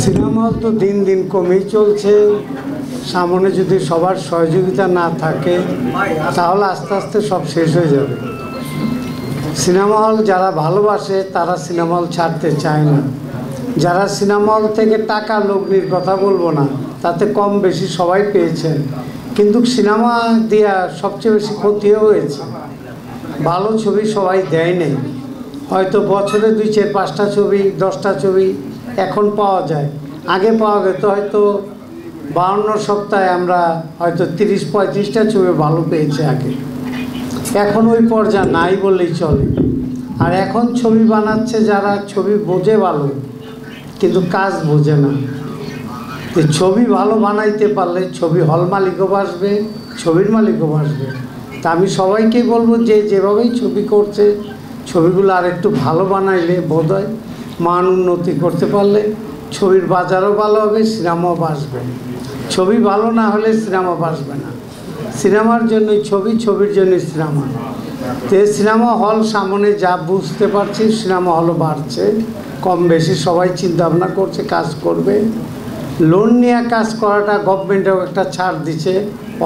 Cinema hall তো দিন দিন কমেই চলছে। সামনে যদি সবার সহযোগিতা না থাকে তাহলে আস্তে আস্তে সব শেষ হয়ে যাবে। সিনেমা হল যারা ভালোবাসে তারা সিনেমা হল ছাড়তে চায় না। যারা সিনেমা হল থেকে টাকা লগ্নির কথা বলবো না, তাতে কম বেশি সবাই পেয়েছেন, কিন্তু সিনেমা দিয়া সবচেয়ে বেশি ক্ষতিও হয়েছে। ভালো ছবি সবাই দেয় নেই। হয়তো বছরে 2-4-5টা ছবি 10টা ছবি এখন পাওয়া যায়। আগে পাওয়া যেত হয়তো 52 সপ্তাহে আমরা হয়তো 30-35টা ছবি ভালো পেয়েছি আগে। এখন ওই পর্যায়ে নাই বললেই চলে। আর এখন ছবি বানাচ্ছে যারা ছবি বোঝে ভালো, কিন্তু কাজ বোঝে না। ছবি ভালো বানাইতে পারলে ছবি হল মালিকও বাসবে, ছবির মালিকও বাসবে। তা আমি সবাইকেই বলবো যে যেভাবেই ছবি করছে ছবিগুলো আর একটু ভালো বানাইলে বোধহয় মান উন্নতি করতে পারলে ছবির বাজারও ভালো হবে, সিনেমাও বাসবে। ছবি ভালো না হলে সিনেমা বাসবে না। সিনেমার জন্যই ছবি, ছবির জন্যই সিনেমা। তো সিনেমা হল সামনে যা বুঝতে পারছি সিনেমা হলও বাড়ছে, কম বেশি সবাই চিন্তা ভাবনা করছে কাজ করবে। লোন নিয়ে কাজ করাটা গভর্নমেন্টও একটা ছাড় দিচ্ছে,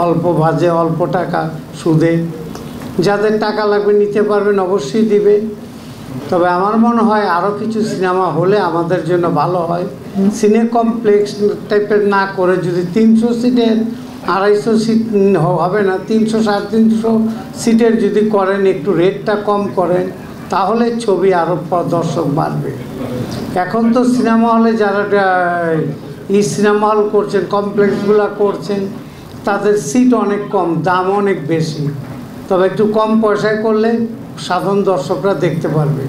অল্প বাজে অল্প টাকা সুদে। যাদের টাকা লাগবে নিতে পারবেন, অবশ্যই দিবে। তবে আমার মনে হয় আরও কিছু সিনেমা হলে আমাদের জন্য ভালো হয়। সিনে কমপ্লেক্স টাইপের না করে যদি 300 সিটের 250 সিট হবে না, 300-350 সিটের যদি করেন, একটু রেটটা কম করেন, তাহলে ছবি আরও দর্শক বাড়বে। এখন তো সিনেমা হলে যারা সিনেমা হল করছেন, কমপ্লেক্সগুলো করছেন, তাদের সিট অনেক কম, দাম অনেক বেশি। তবে একটু কম পয়সায় করলে সাধারণ দর্শকরা দেখতে পারবে।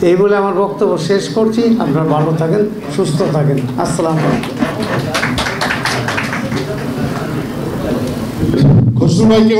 এই বলে আমার বক্তব্য শেষ করছি। আপনারা ভালো থাকেন, সুস্থ থাকেন। আসসালামু আলাইকুম। খসরু ভাইকে